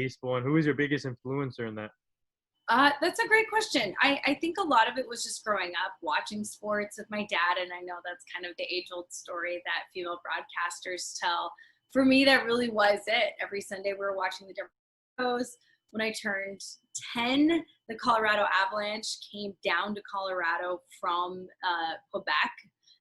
baseball, and who was your biggest influencer in that? That's a great question. I think a lot of it was just growing up watching sports with my dad, and I know that's kind of the age-old story that female broadcasters tell. For me, that really was it. Every Sunday we were watching the different shows. When I turned 10, the Colorado Avalanche came down to Colorado from Quebec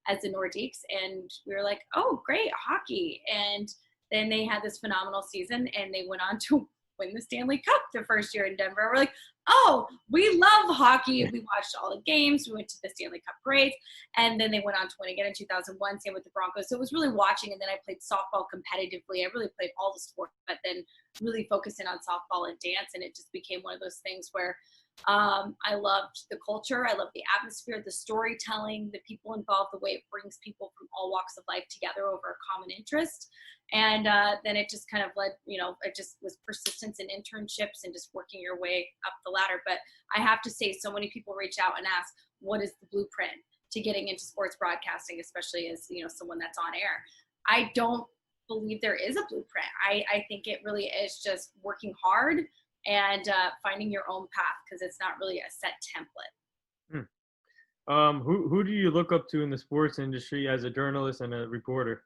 as the Nordiques, and we were like, oh, great, hockey. And then they had this phenomenal season, and they went on to win the Stanley Cup the first year in Denver. We're like, oh, we love hockey. We watched all the games. We went to the Stanley Cup parades. And then they went on to win again in 2001, same with the Broncos. So it was really watching. And then I played softball competitively. I really played all the sports, but then really focusing on softball and dance. And it just became one of those things where I loved the culture. I loved the atmosphere, the storytelling, the people involved, the way it brings people from all walks of life together over a common interest. And then it just kind of led, it just was persistence and internships and just working your way up the ladder. But I have to say, so many people reach out and ask, what is the blueprint to getting into sports broadcasting, especially as, someone that's on air? I don't believe there is a blueprint. I think it really is just working hard and finding your own path, because it's not really a set template. Who do you look up to in the sports industry as a journalist and a reporter?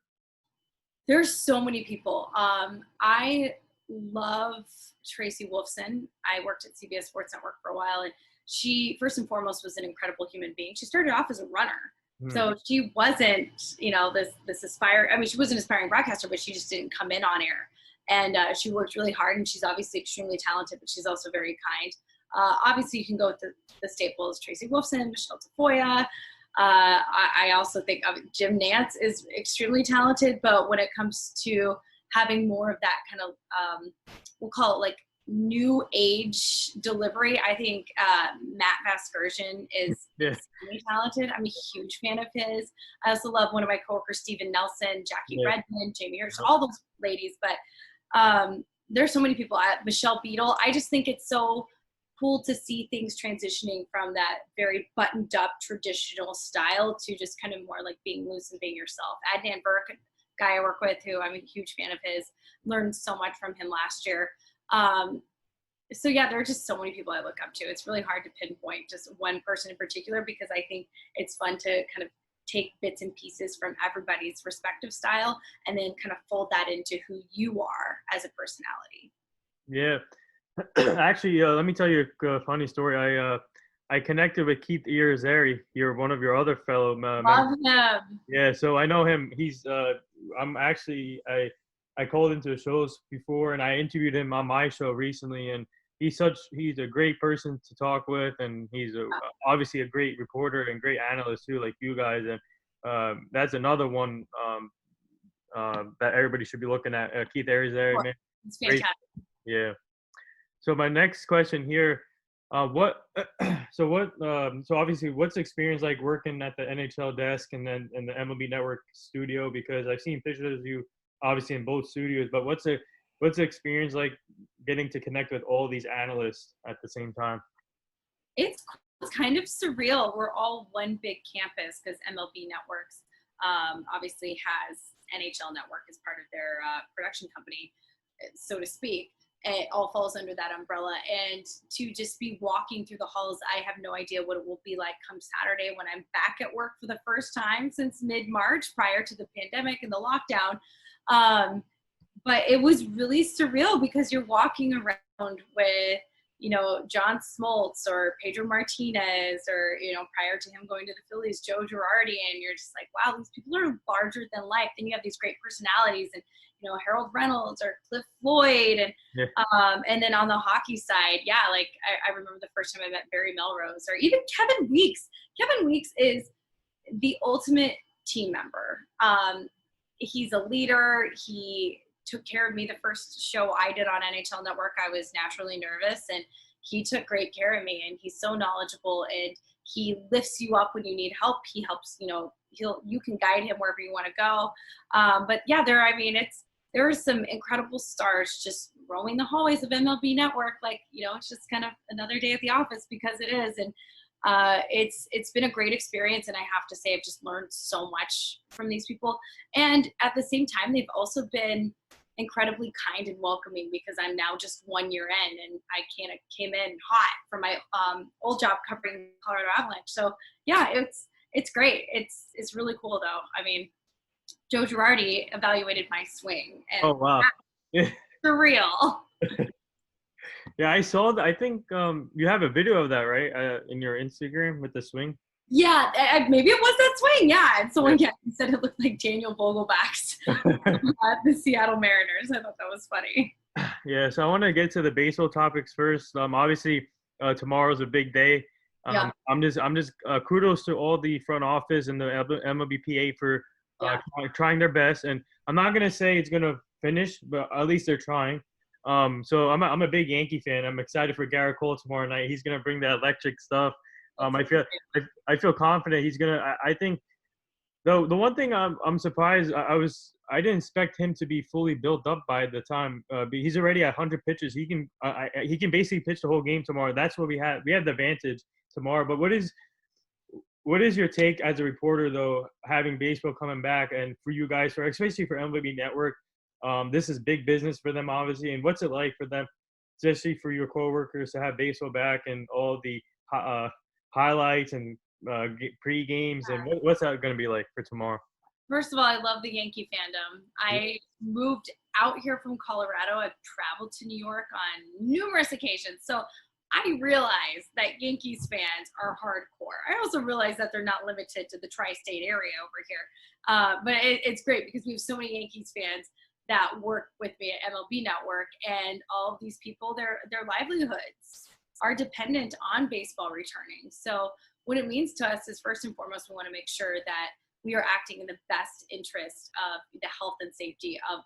There's so many people. I love Tracy Wolfson. I worked at CBS Sports Network for a while, and she, first and foremost, was an incredible human being. She started off as a runner. So she wasn't, this she was an aspiring broadcaster, but she just didn't come in on air. And she worked really hard, and she's obviously extremely talented, but she's also very kind. Obviously, you can go with the staples: Tracy Wolfson, Michelle Tafoya. I also think Jim Nantz is extremely talented, but when it comes to having more of that kind of, we'll call it like new age delivery, I think Matt Vasgersian is extremely talented. I'm a huge fan of his. I also love one of my coworkers, Steven Nelson, Jackie Redmond, Jamie Hirsch, all those ladies. But there's so many people. Michelle Beadle. I just think it's so cool to see things transitioning from that very buttoned up traditional style to just kind of more like being loose and being yourself. Adnan Burke, a guy I work with who I'm a huge fan of his, learned so much from him last year. So yeah, there are just so many people I look up to. It's really hard to pinpoint just one person in particular, because I think it's fun to kind of take bits and pieces from everybody's respective style and then kind of fold that into who you are as a personality. Yeah. Actually, let me tell you a funny story. I connected with Keith Irizarry. You're one of your other fellow members. Love him. Yeah, so I know him. He's I called into the shows before, and I interviewed him on my show recently, and he's a great person to talk with, and he's obviously a great reporter and great analyst too, like you guys. And that's another one that everybody should be looking at. Keith Irizarry, man. It's fantastic. Great. Yeah. So my next question here, so obviously what's the experience like working at the NHL desk and then in the MLB Network studio? Because I've seen pictures of you obviously in both studios, but what's the experience like getting to connect with all these analysts at the same time? It's kind of surreal. We're all one big campus because MLB Networks obviously has NHL Network as part of their production company, so to speak. It all falls under that umbrella. And to just be walking through the halls, I have no idea what it will be like come Saturday when I'm back at work for the first time since mid-March, prior to the pandemic and the lockdown. But it was really surreal because you're walking around with, John Smoltz or Pedro Martinez, or, prior to him going to the Phillies, Joe Girardi, and you're just like, wow, these people are larger than life. Then you have these great personalities, and Harold Reynolds or Cliff Floyd, and then on the hockey side, I remember the first time I met Barry Melrose, or even Kevin Weeks. Kevin Weeks is the ultimate team member. He's a leader. He took care of me the first show I did on NHL Network. I was naturally nervous, and he took great care of me, and he's so knowledgeable, and he lifts you up when you need help. He helps, you can guide him wherever you want to go. But yeah, there are some incredible stars just roaming the hallways of MLB Network. It's just kind of another day at the office, because it is. And it's been a great experience. And I have to say, I've just learned so much from these people. And at the same time, they've also been incredibly kind and welcoming because I'm now just 1 year in and I came in hot from my old job covering Colorado Avalanche. So yeah, it's great. It's really cool though. I mean, Joe Girardi evaluated my swing and Oh wow. Yeah. for real. Yeah, I saw that. I think you have a video of that, right? In your Instagram with the swing. Yeah, maybe it was that swing. Yeah, and someone Yeah. said it looked like Daniel Vogelback's the Seattle Mariners. I thought that was funny. Yeah, so I want to get to the baseball topics first. Obviously, tomorrow's a big day. Yeah, I'm just kudos to all the front office and the MLBPA for yeah. trying their best. And I'm not gonna say it's gonna finish, but at least they're trying. So I'm a big Yankee fan. I'm excited for Garrett Cole tomorrow night. He's gonna bring that electric stuff. I feel I feel confident he's gonna. I think though the one thing I'm surprised I didn't expect him to be fully built up by the time but he's already at 100 pitches. He can basically pitch the whole game tomorrow. That's what we have. We have the advantage tomorrow. But what is your take as a reporter though, having baseball coming back and for you guys, for especially for MLB Network, this is big business for them obviously. And what's it like for them, especially for your coworkers, to have baseball back and all the highlights and pre-games, and what's that going to be like for tomorrow? First of all, I love the Yankee fandom. I moved out here from Colorado. I've traveled to New York on numerous occasions. So I realize that Yankees fans are hardcore. I also realize that they're not limited to the tri-state area over here. But it's great because we have so many Yankees fans that work with me at MLB Network, and all of these people, their livelihoods are dependent on baseball returning. So what it means to us is, first and foremost, we want to make sure that we are acting in the best interest of the health and safety of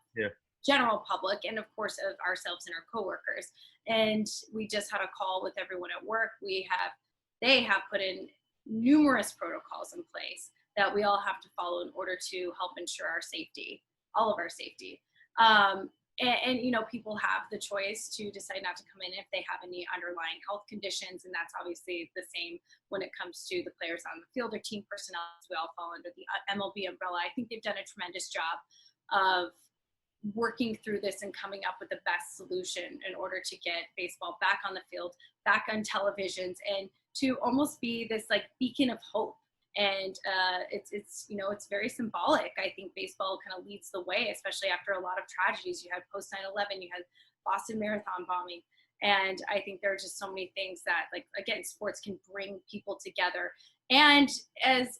general public and of course of ourselves and our coworkers. And we just had a call with everyone at work. They have put in numerous protocols in place that we all have to follow in order to help ensure our safety, all of our safety. And you know, people have the choice to decide not to come in if they have any underlying health conditions, and that's obviously the same when it comes to the players on the field or team personnel. We all fall under the MLB umbrella. I think they've done a tremendous job of working through this and coming up with the best solution in order to get baseball back on the field, back on televisions, and to almost be this like beacon of hope. And it's you know, it's very symbolic. I think baseball kind of leads the way, especially after a lot of tragedies. You had post 9/11, you had Boston Marathon bombing, and I think there are just so many things that, like, again, sports can bring people together, and as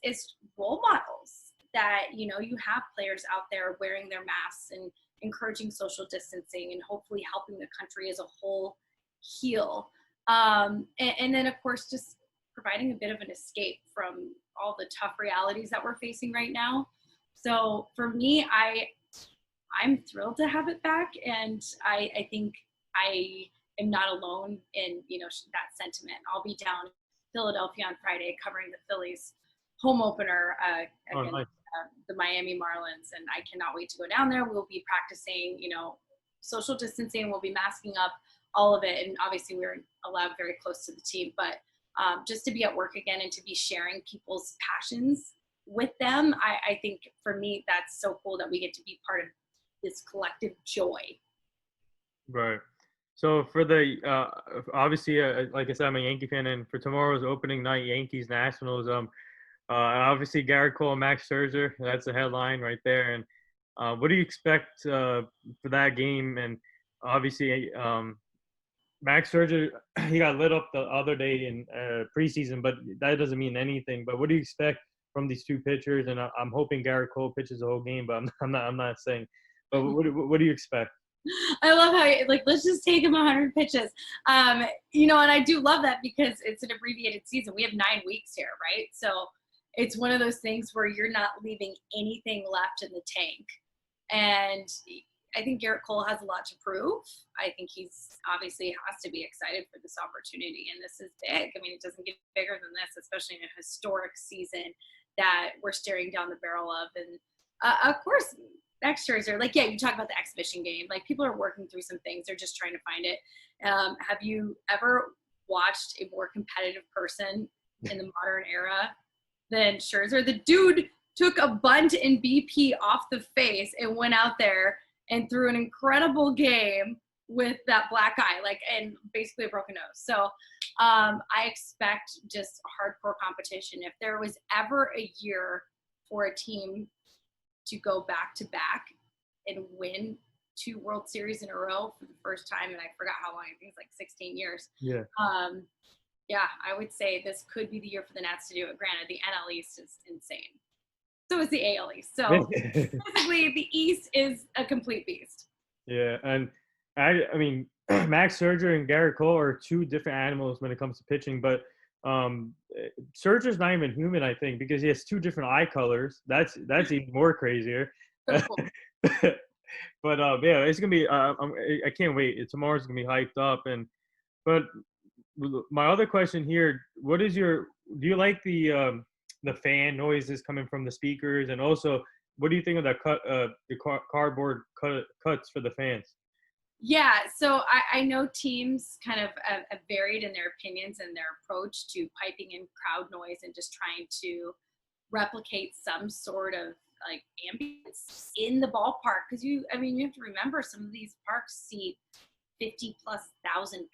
role models that, you know, you have players out there wearing their masks and encouraging social distancing and hopefully helping the country as a whole heal. And then of course just providing a bit of an escape from all the tough realities that we're facing right now. So for me, I'm thrilled to have it back, and I think I am not alone in, you know, that sentiment. I'll be down in Philadelphia on Friday covering the Phillies home opener against Nice. the Miami Marlins, and I cannot wait to go down there. We'll be practicing, you know, social distancing. We'll be masking up, all of it, and obviously we're allowed very close to the team, but just to be at work again and to be sharing people's passions with them, I think for me that's so cool that we get to be part of this collective joy. Right. So for the obviously, like I said, I'm a Yankee fan, and for tomorrow's opening night, Yankees Nationals, obviously Garrett Cole and Max Scherzer, that's the headline right there. And what do you expect for that game? And obviously, Max Scherzer, he got lit up the other day in preseason, but that doesn't mean anything. But what do you expect from these two pitchers? And I'm hoping Garrett Cole pitches the whole game, but I'm not saying. But what do you expect? I love how, like, let's just take him 100 pitches. You know, and I do love that because it's an abbreviated season. We have 9 weeks here, right? So it's one of those things where you're not leaving anything left in the tank. And I think Garrett Cole has a lot to prove. I think he's obviously has to be excited for this opportunity. And this is big. I mean, it doesn't get bigger than this, especially in a historic season that we're staring down the barrel of. And of course, Max Scherzer, like, yeah, you talk about the exhibition game. Like, people are working through some things. They're just trying to find it. Have you ever watched a more competitive person in the modern era than Scherzer? The dude took a bunt in BP off the face and went out there and threw an incredible game with that black eye, like, and basically a broken nose. So I expect just hardcore competition. If there was ever a year for a team to go back to back and win 2 World Series in a row for the first time, and I forgot how long, I think it's like 16 years. Yeah. Yeah, I would say this could be the year for the Nats to do it. Granted, the NL East is insane. So is the AL East. So basically, the East is a complete beast. Yeah, and I mean, Max Scherzer and Garrett Cole are two different animals when it comes to pitching, but Scherzer's not even human, I think, because he has two different eye colors. That's even more crazier. So cool. But yeah, it's gonna be. I can't wait. Tomorrow's gonna be hyped up, but my other question here: what is your? Do you like the fan noises coming from the speakers, and also what do you think of the cardboard cuts for the fans? Yeah, so I know teams kind of have varied in their opinions and their approach to piping in crowd noise and just trying to replicate some sort of like ambience in the ballpark. Because you have to remember some of these parks seat 50,000+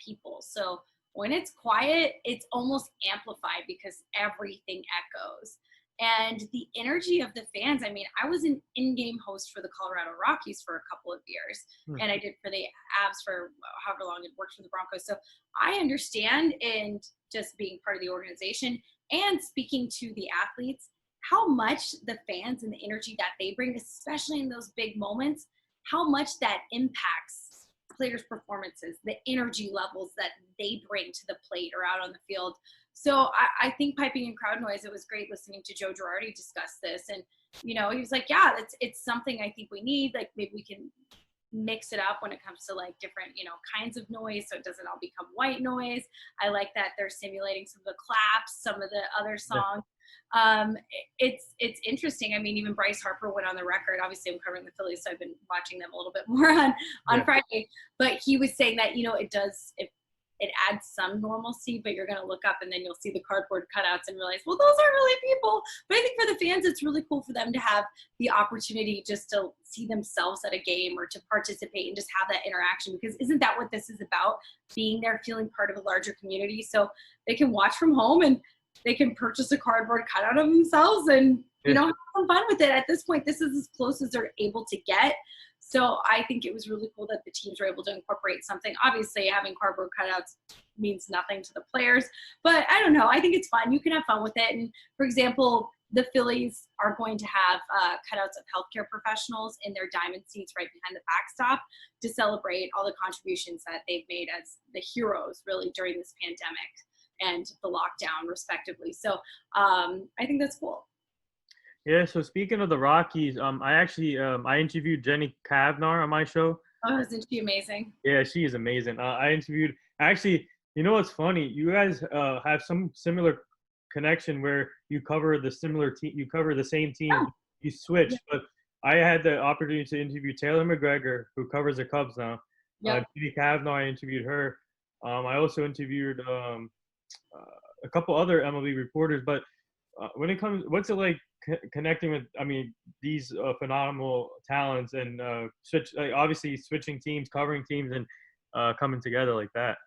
people. So when it's quiet, it's almost amplified because everything echoes. And the energy of the fans, I was an in-game host for the Colorado Rockies for a couple of years, and I did for the Avs for however long it worked for the Broncos. So I understand, and just being part of the organization and speaking to the athletes, how much the fans and the energy that they bring, especially in those big moments, how much that impacts players' performances, the energy levels that they bring to the plate or out on the field. So I think piping in crowd noise, it was great listening to Joe Girardi discuss this. And, he was like, yeah, it's something I think we need. Like, maybe we can mix it up when it comes to like different, kinds of noise, so it doesn't all become white noise. I like that they're simulating some of the claps, some of the other songs. It's interesting. Even Bryce Harper went on the record. Obviously, I'm covering the Phillies, so I've been watching them a little bit more on Friday. But he was saying that it adds some normalcy, but you're going to look up and then you'll see the cardboard cutouts and realize, well, those aren't really people. But I think for the fans, it's really cool for them to have the opportunity just to see themselves at a game or to participate and just have that interaction, because isn't that what this is about? Being there, feeling part of a larger community. So they can watch from home and they can purchase a cardboard cutout of themselves and, have some fun with it. At this point, this is as close as they're able to get. So I think it was really cool that the teams were able to incorporate something. Obviously, having cardboard cutouts means nothing to the players, but I don't know. I think it's fun. You can have fun with it. And for example, the Phillies are going to have cutouts of healthcare professionals in their diamond seats right behind the backstop to celebrate all the contributions that they've made as the heroes really during this pandemic and the lockdown respectively. So I think that's cool. Yeah, so speaking of the Rockies, I interviewed Jenny Kavnar on my show. Oh, isn't she amazing? Yeah, she is amazing. I interviewed actually. You know what's funny? You guys have some similar connection where you cover the similar team. You cover the same team. Oh. You switch, but I had the opportunity to interview Taylor McGregor, who covers the Cubs now. Jenny Kavnar, I interviewed her. I also interviewed a couple other MLB reporters. But when it comes, what's it like connecting with these phenomenal talents and obviously switching teams, covering teams, and coming together like that?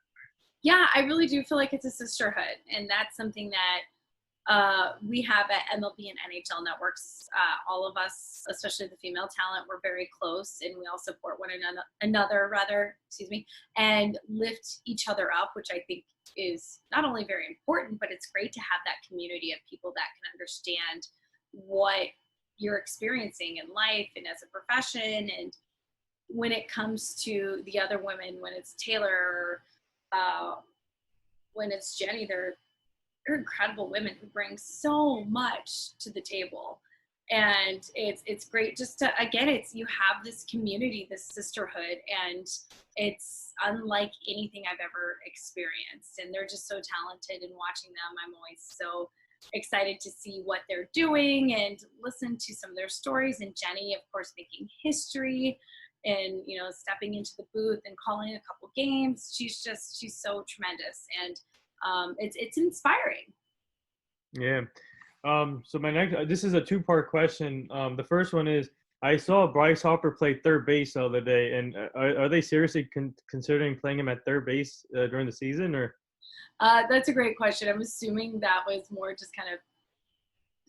Yeah, I really do feel like it's a sisterhood, and that's something that we have at MLB and NHL networks. All of us, especially the female talent, we're very close, and we all support one another, and lift each other up, which I think is not only very important, but it's great to have that community of people that can understand what you're experiencing in life and as a profession. And when it comes to the other women, when it's Taylor, when it's Jenny, they're incredible women who bring so much to the table. And it's great just to, again, you have this community, this sisterhood, and it's unlike anything I've ever experienced. And they're just so talented, and watching them, I'm always so excited to see what they're doing and listen to some of their stories. And Jenny, of course, making history and, stepping into the booth and calling a couple games. She's so tremendous. And it's inspiring. Yeah. So this is a two-part question. The first one is, I saw Bryce Harper play third base the other day, and are they seriously considering playing him at third base during the season, or? That's a great question. I'm assuming that was more just kind of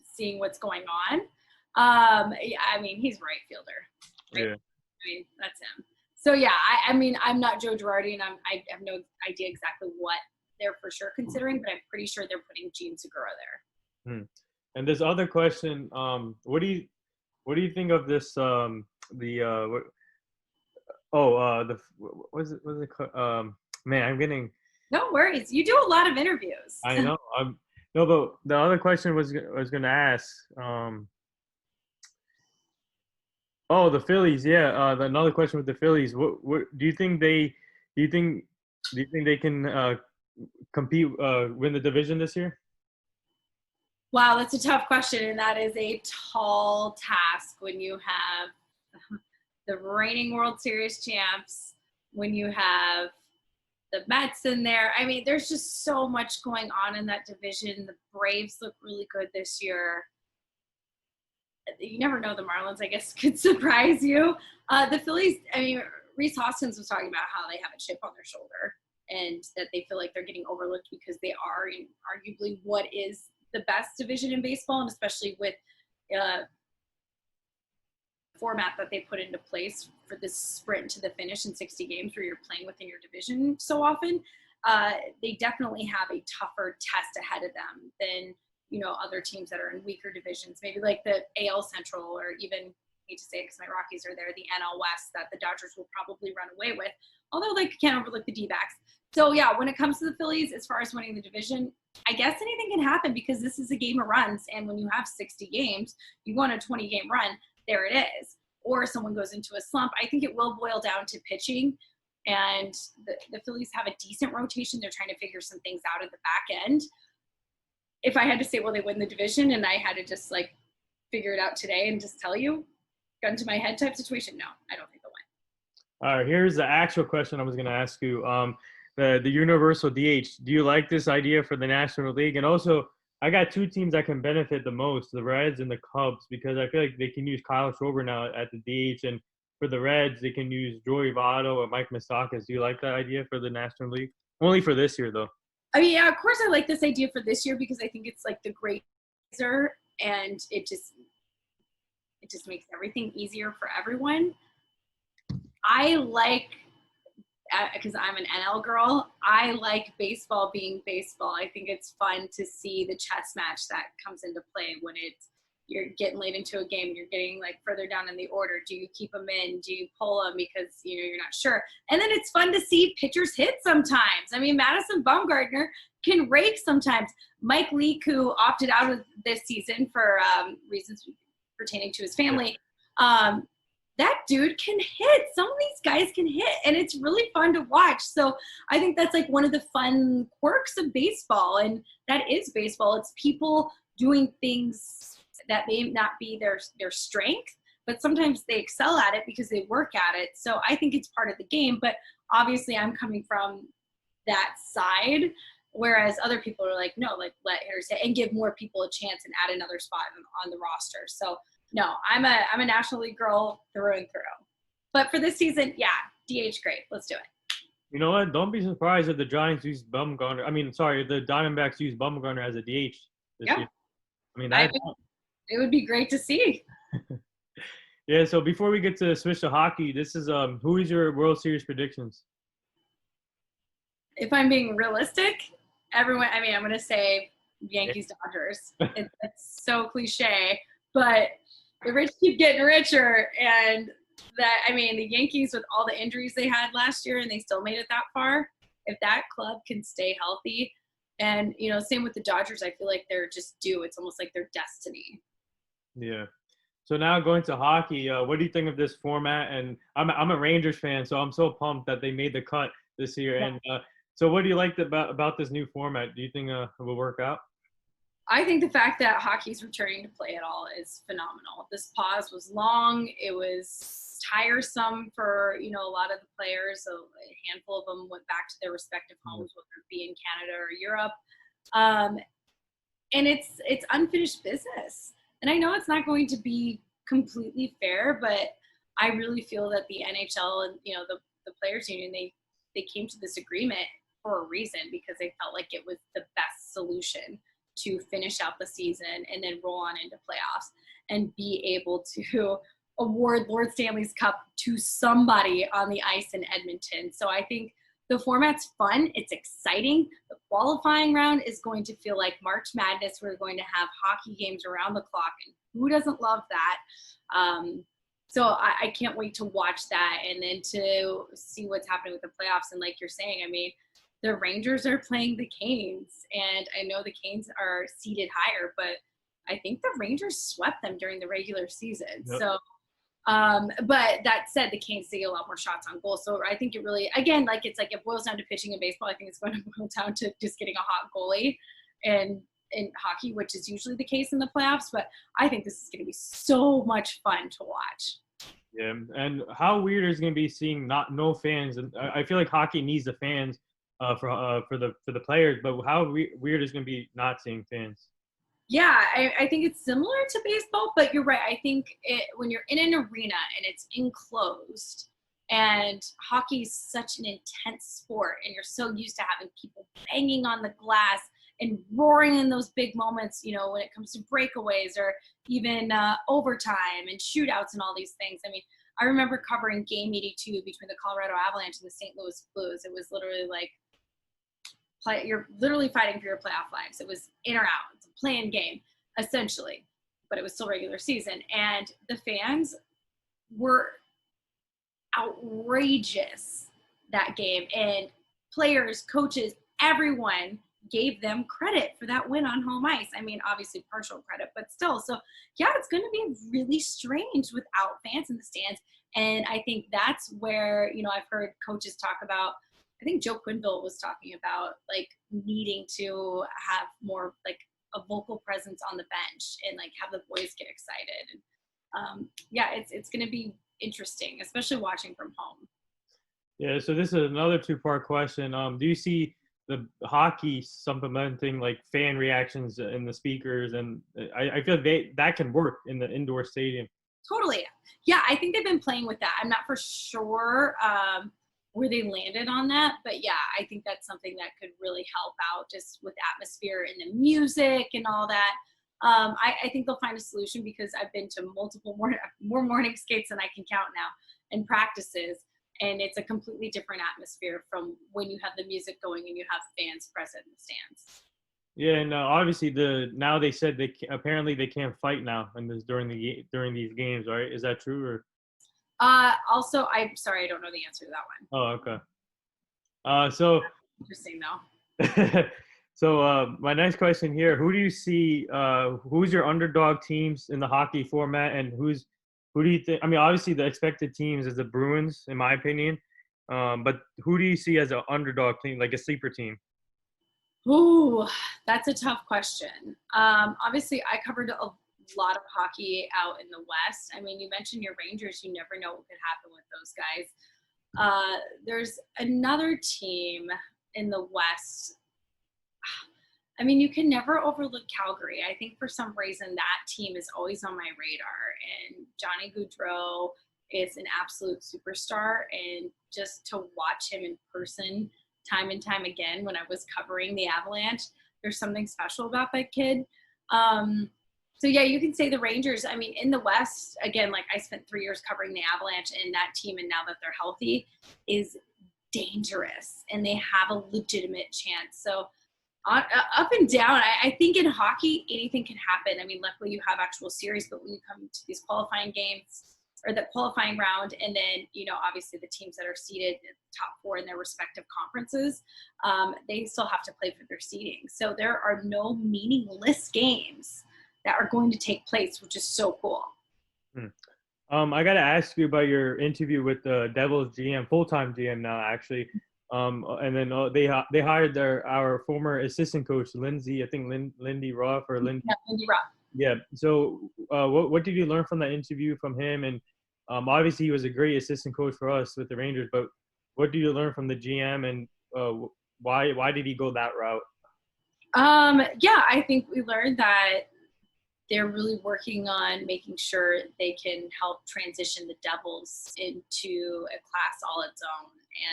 seeing what's going on. Yeah, I mean, he's right fielder. Right? Yeah. I mean, that's him. So yeah, I mean, I'm not Joe Girardi, and I have no idea exactly what they're for sure considering, but I'm pretty sure they're putting Gene Segura there. And this other question, what do you think of this? The what is it? What is it called? Man, I'm getting. No worries. You do a lot of interviews. I know. No, but the other question was going to ask. Oh, the Phillies. Yeah. Another question with the Phillies. What do you think they? Do you think they can compete, win the division this year? Wow, that's a tough question, and that is a tall task when you have the reigning World Series champs, when you have the Mets in there. I mean, there's just so much going on in that division. The Braves look really good this year. You never know, the Marlins, I guess, could surprise you. The Phillies, I mean, Reese Hoskins was talking about how they have a chip on their shoulder and that they feel like they're getting overlooked because they are in arguably what is the best division in baseball, and especially with format that they put into place for this sprint to the finish in 60 games where you're playing within your division so often. They definitely have a tougher test ahead of them than, you know, other teams that are in weaker divisions, maybe like the AL Central, or even, I hate to say it because my Rockies are there, the NL West that the Dodgers will probably run away with, although they can't overlook the D-backs. So yeah, when it comes to the Phillies, as far as winning the division, I guess anything can happen because this is a game of runs. And when you have 60 games, you want a 20-game run, there it is. Or someone goes into a slump. I think it will boil down to pitching. And the Phillies have a decent rotation. They're trying to figure some things out at the back end. If I had to say, will they win the division, and I had to just like figure it out today and just tell you, gun to my head type situation, no, I don't think they'll win. All right, here's the actual question I was going to ask you. The universal DH. Do you like this idea for the National League? And also, I got two teams that can benefit the most: the Reds and the Cubs, because I feel like they can use Kyle Schwarber now at the DH, and for the Reds, they can use Joey Votto or Mike Moustakas. Do you like that idea for the National League? Only for this year, though. I mean, yeah, of course I like this idea for this year because I think it's like the great equalizer, and it just makes everything easier for everyone. I like, because I'm an NL girl, I like baseball being baseball. I think it's fun to see the chess match that comes into play when you're getting late into a game, you're getting like further down in the order. Do you keep them in? Do you pull them because you're not sure? And then it's fun to see pitchers hit sometimes. I mean, Madison Bumgarner can rake sometimes. Mike Leake, who opted out of this season for reasons pertaining to his family, that dude can hit. Some of these guys can hit, and it's really fun to watch. So I think that's like one of the fun quirks of baseball, and that is baseball. It's people doing things that may not be their strength, but sometimes they excel at it because they work at it. So I think it's part of the game, but obviously I'm coming from that side, whereas other people are like, no, like let hitters hit and give more people a chance and add another spot on the roster. So no, I'm a National League girl through and through. But for this season, yeah, DH great. Let's do it. You know what? Don't be surprised if the Giants use Bumgarner. I mean, sorry, the Diamondbacks use Bumgarner as a DH this year. I mean, it would be great to see. Yeah, so before we get to switch to hockey, this is who is your World Series predictions? If I'm being realistic, everyone, I mean, I'm going to say Yankees Dodgers. It's so cliche, but the rich keep getting richer, and that, I mean, the Yankees with all the injuries they had last year and they still made it that far, if that club can stay healthy, and same with the Dodgers, I feel like they're just due. It's almost like their destiny. Yeah. So now going to hockey, what do you think of this format? And I'm a Rangers fan, so I'm so pumped that they made the cut this year. Yeah. And so what do you like about this new format? Do you think it will work out? I think the fact that hockey's returning to play at all is phenomenal. This pause was long. It was tiresome for, a lot of the players. So a handful of them went back to their respective homes, whether it be in Canada or Europe. And it's unfinished business. And I know it's not going to be completely fair, but I really feel that the NHL and, you know, the players union, they came to this agreement for a reason, because they felt like it was the best solution to finish out the season and then roll on into playoffs and be able to award Lord Stanley's Cup to somebody on the ice in Edmonton. So I think the format's fun. It's exciting. The qualifying round is going to feel like March Madness. We're going to have hockey games around the clock, and who doesn't love that? So I can't wait to watch that, and then to see what's happening with the playoffs. And like you're saying, I mean, the Rangers are playing the Canes, and I know the Canes are seeded higher, but I think the Rangers swept them during the regular season. Yep. So, but that said, the Canes take a lot more shots on goal. So I think it really, again, like it's like it boils down to pitching in baseball. I think it's going to boil down to just getting a hot goalie, and in hockey, which is usually the case in the playoffs. But I think this is going to be so much fun to watch. Yeah, and how weird is it going to be seeing no fans? And I feel like hockey needs the fans for the players, but how weird is it going to be not seeing fans? Yeah, I think it's similar to baseball, but you're right. I think when you're in an arena and it's enclosed, and hockey is such an intense sport, and you're so used to having people banging on the glass and roaring in those big moments, you know, when it comes to breakaways or even overtime and shootouts and all these things. I mean, I remember covering Game 82 between the Colorado Avalanche and the St. Louis Blues. It was literally like, you're literally fighting for your playoff lives. It was in or out. It's a play-in game, essentially, but it was still regular season. And the fans were outrageous that game. And players, coaches, everyone gave them credit for that win on home ice. I mean, obviously partial credit, but still. So, yeah, it's going to be really strange without fans in the stands. And I think that's where, you know, I've heard coaches talk about, I think Joe Quenneville was talking about like needing to have more like a vocal presence on the bench and like have the boys get excited. And yeah, it's going to be interesting, especially watching from home. Yeah. So this is another two-part question. Do you see the hockey supplementing like fan reactions in the speakers? And I feel like that can work in the indoor stadium. Totally. Yeah. I think they've been playing with that. I'm not for sure where they landed on that, but yeah, I think that's something that could really help out just with atmosphere and the music and all that. I think they'll find a solution, because I've been to multiple more morning skates than I can count now, and practices, and it's a completely different atmosphere from when you have the music going and you have fans present in the stands. Yeah, and obviously now they said apparently they can't fight now during these games, right? Is that true? Or also, I'm sorry, I don't know the answer to that one. Oh, okay. So interesting though. So my next question here: who do you see? Who's your underdog teams in the hockey format, and who do you think? I mean, obviously the expected teams is the Bruins, in my opinion. But who do you see as an underdog team, like a sleeper team? Ooh, that's a tough question. Obviously, I covered a lot of hockey out in the West. I mean, you mentioned your Rangers. You never know what could happen with those guys. There's another team in the West. I mean, you can never overlook Calgary. I think for some reason that team is always on my radar. And Johnny Gaudreau is an absolute superstar. And just to watch him in person time and time again when I was covering the Avalanche, there's something special about that kid. So, yeah, you can say the Rangers. I mean, in the West, again, like I spent 3 years covering the Avalanche, and that team, and now that they're healthy, is dangerous, and they have a legitimate chance. So up and down, I think in hockey, anything can happen. I mean, luckily you have actual series, but when you come to these qualifying games or the qualifying round, and then, you know, obviously the teams that are seeded in the top 4 in their respective conferences, they still have to play for their seeding. So there are no meaningless games that are going to take place, which is so cool. I got to ask you about your interview with the Devils GM, full-time GM now, actually. And then they hired our former assistant coach, Lindsay, I think Lindy Roth or Lindy. Yeah, Lindy Roth. Yeah. So what did you learn from that interview from him? And obviously he was a great assistant coach for us with the Rangers, but what did you learn from the GM, and why did he go that route? Yeah, I think we learned that they're really working on making sure they can help transition the Devils into a class all its own,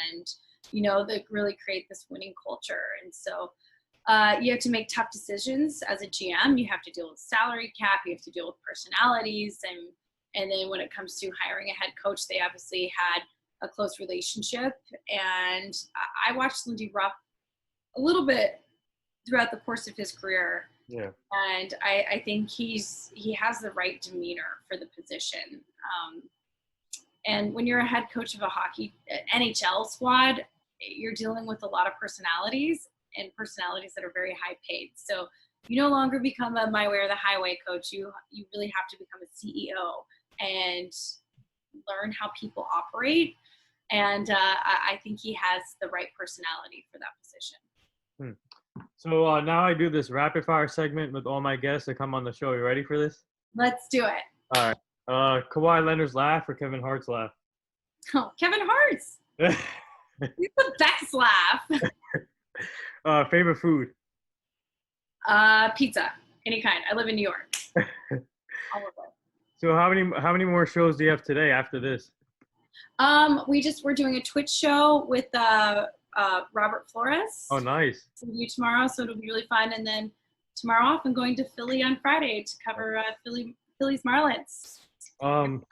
and they really create this winning culture. And so you have to make tough decisions as a GM. You have to deal with salary cap, you have to deal with personalities, and then when it comes to hiring a head coach, they obviously had a close relationship. And I watched Lindy Rupp a little bit throughout the course of his career. Yeah. And I think he has the right demeanor for the position. And when you're a head coach of a hockey NHL squad, you're dealing with a lot of personalities, and personalities that are very high paid. So you no longer become a my way or the highway coach. You really have to become a CEO and learn how people operate. And I think he has the right personality for that position. So now I do this rapid fire segment with all my guests that come on the show. You ready for this? Let's do it. All right. Kawhi Leonard's laugh or Kevin Hart's laugh? Oh, Kevin Hart's. He's the best laugh. Favorite food? Pizza, any kind. I live in New York. All of it. So how many more shows do you have today after this? We're doing a Twitch show with Robert Flores. Oh, nice. So we do tomorrow, so it'll be really fun. And then tomorrow off, I'm going to Philly on Friday to cover Philly's Marlins. No,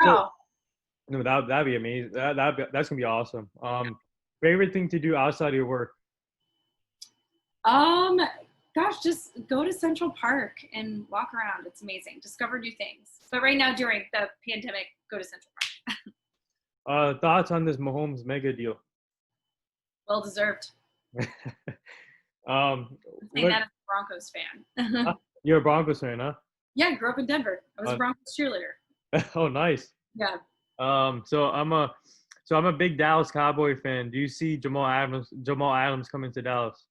that'd be amazing. That's gonna be awesome. Favorite thing to do outside of your work? Gosh, just go to Central Park and walk around. It's amazing. Discover new things. But right now, during the pandemic, go to Central Park. Thoughts on this Mahomes mega deal? Well deserved. I'm saying that as a Broncos fan. You're a Broncos fan, huh? Yeah, I grew up in Denver. I was a Broncos cheerleader. Oh, nice. Yeah. So I'm a big Dallas Cowboy fan. Do you see Jamal Adams coming to Dallas?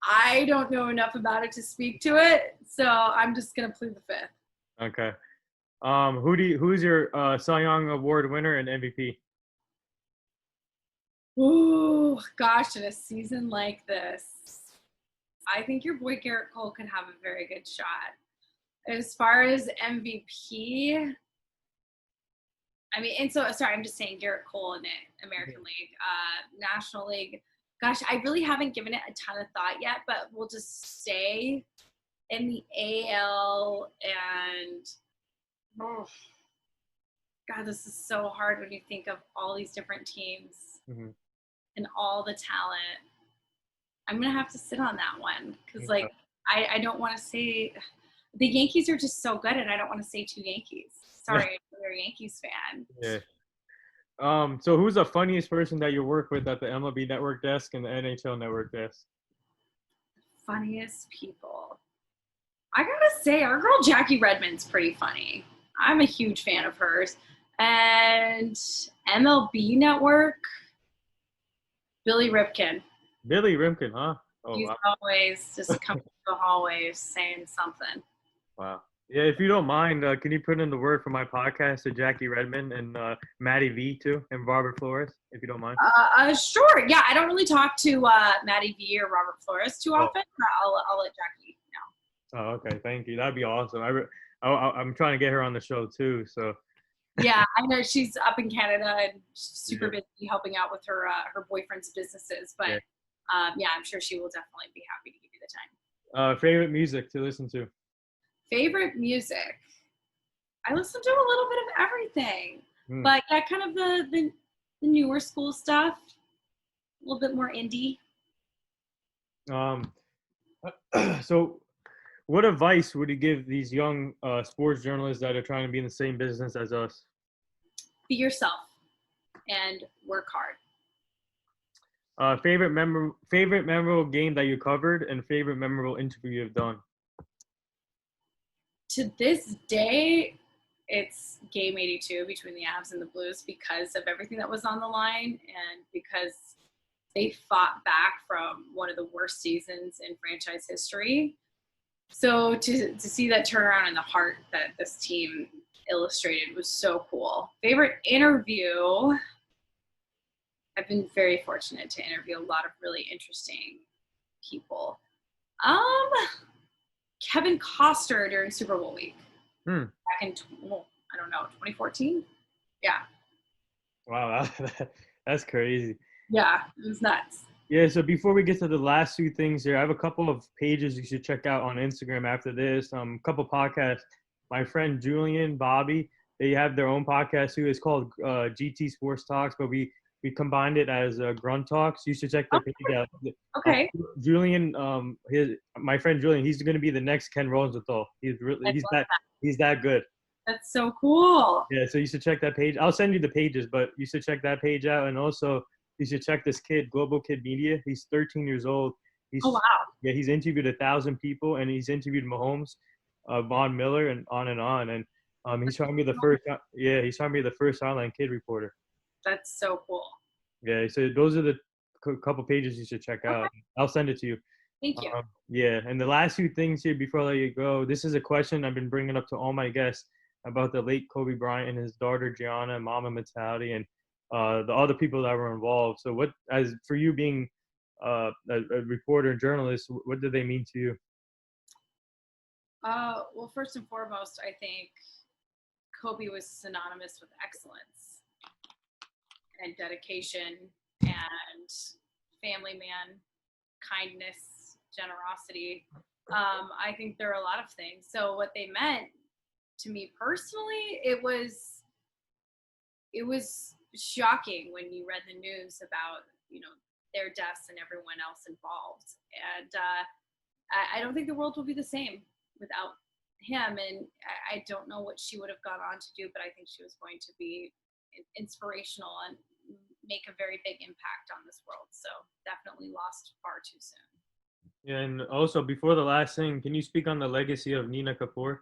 I don't know enough about it to speak to it, so I'm just gonna plead the fifth. Okay. Who's your Cy Young Award winner and MVP? Ooh, gosh, in a season like this, I think your boy Garrett Cole could have a very good shot. As far as MVP, I mean, and so, sorry, I'm just saying Garrett Cole in the American League, National League. Gosh, I really haven't given it a ton of thought yet, but we'll just stay in the AL. And God, this is so hard when you think of all these different teams and all the talent. I'm gonna have to sit on that one because, like, I don't want to say the Yankees are just so good, and I don't want to say two Yankees. Sorry, if you're a Yankees fan. Yeah. So who's the funniest person that you work with at the MLB Network desk and the NHL Network desk? Funniest people. I gotta say, our girl Jackie Redmond's pretty funny. I'm a huge fan of hers. And MLB Network, Billy Ripken. Billy Ripken, huh? Oh, He's wow. always just coming through the hallways saying something. Wow. Yeah, if you don't mind, can you put in the word for my podcast to Jackie Redmond and Maddie V too, and Robert Flores, if you don't mind? Sure. Yeah, I don't really talk to Maddie V or Robert Flores too often. But I'll let Jackie know. Oh, okay. Thank you. That'd be awesome. I'm trying to get her on the show too. So. Yeah, I know she's up in Canada and super busy helping out with her boyfriend's businesses. But yeah, I'm sure she will definitely be happy to give you the time. Favorite music to listen to? Favorite music? I listen to a little bit of everything, but yeah, kind of the newer school stuff, a little bit more indie. So what advice would you give these young sports journalists that are trying to be in the same business as us? Be yourself and work hard. Favorite memorable game that you covered and favorite memorable interview you've done? To this day, it's game 82 between the Avs and the Blues because of everything that was on the line and because they fought back from one of the worst seasons in franchise history. So to see that turnaround in the heart that this team illustrated was so cool. Favorite interview? I've been very fortunate to interview a lot of really interesting people. Kevin Costner during Super Bowl week Hmm. back in, I don't know, 2014. Yeah. Wow, that's crazy. Yeah, it was nuts. Yeah, so before we get to the last two things here, I have a couple of pages you should check out on Instagram after this. A couple podcasts. My friend Julian, Bobby, they have their own podcast too. It's called GT Sports Talks, but we combined it as Grunt Talks. You should check their page out. Okay. Julian, my friend Julian, he's going to be the next Ken Rosenthal. He's that good. That's so cool. Yeah, so you should check that page. I'll send you the pages, but you should check that page out, and also you should check this kid, Global Kid Media. He's 13 years old. Oh wow. Yeah, he's interviewed 1,000 people, and he's interviewed Mahomes, Von Miller, and on and on. And he's trying to be the first. Yeah, he's trying to be the first online kid reporter. That's so cool. Yeah, so those are the couple pages you should check out. I'll send it to you. Thank you. Yeah, and the last few things here before I let you go. This is a question I've been bringing up to all my guests about the late Kobe Bryant and his daughter Gianna, mama mentality, and the other people that were involved. So what, as for you being a reporter and journalist, what did they mean to you? Well, first and foremost, I think Kobe was synonymous with excellence and dedication and family man, kindness, generosity. I think there are a lot of things. So what they meant to me personally, it was shocking when you read the news about, their deaths and everyone else involved. And I don't think the world will be the same without him. And I don't know what she would have gone on to do, but I think she was going to be inspirational and make a very big impact on this world. So definitely lost far too soon. Yeah, and also before the last thing, can you speak on the legacy of Nina Kapoor?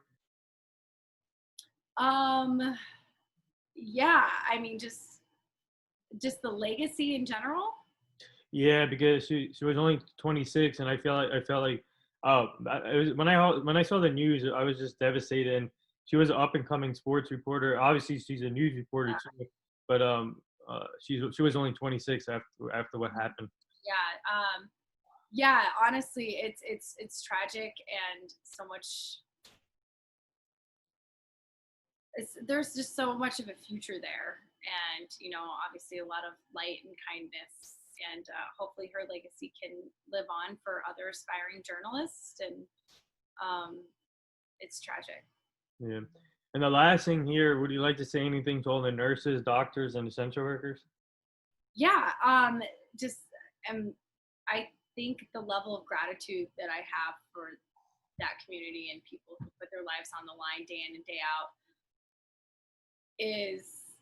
Yeah, I mean, just the legacy in general. Yeah, because she was only 26, and I felt like it was when I saw the news, I was just devastated. And she was an up and coming sports reporter. Obviously, she's a news reporter too, but she was only 26 after what happened. Yeah, honestly, it's tragic, and so much. There's just so much of a future there, and obviously a lot of light and kindness, and hopefully her legacy can live on for other aspiring journalists. And it's tragic. Yeah. And the last thing here, would you like to say anything to all the nurses, doctors, and essential workers? Yeah, I think the level of gratitude that I have for that community and people who put their lives on the line day in and day out is,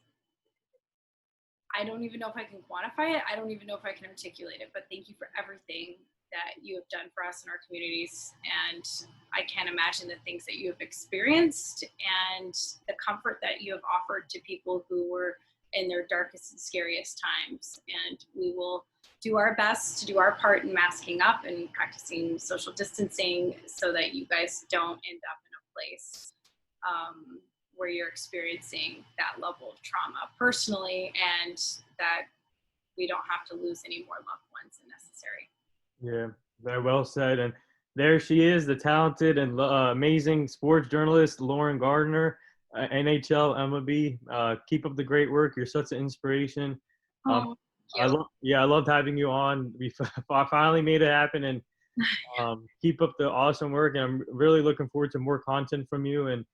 I don't even know if I can quantify it. I don't even know if I can articulate it, but thank you for everything that you have done for us in our communities. And I can't imagine the things that you have experienced and the comfort that you have offered to people who were in their darkest and scariest times. And we will do our best to do our part in masking up and practicing social distancing so that you guys don't end up in a place where you're experiencing that level of trauma personally, and that we don't have to lose any more loved ones than necessary. Yeah, very well said. And there she is, the talented and amazing sports journalist, Lauren Gardner, NHL, MLB. Keep up the great work. You're such an inspiration. I loved having you on. We finally made it happen, and keep up the awesome work. And I'm really looking forward to more content from you. And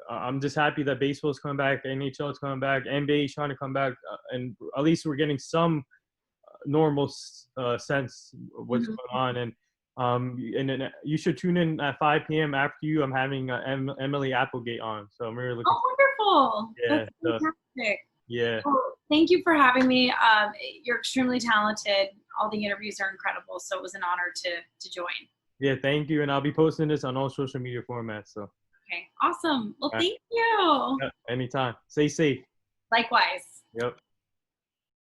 I'm just happy that baseball is coming back, NHL is coming back, NBA is trying to come back, and at least we're getting some normal sense of what's going on. And then you should tune in at 5 p.m. after you. I'm having Emily Applegate on, so I'm really looking. Oh, wonderful! Yeah, that's fantastic. Yeah. Well, thank you for having me. You're extremely talented. All the interviews are incredible, so it was an honor to join. Yeah, thank you, and I'll be posting this on all social media formats. So. Okay, awesome. Well, thank you. Yeah, anytime. Stay safe. Likewise. Yep.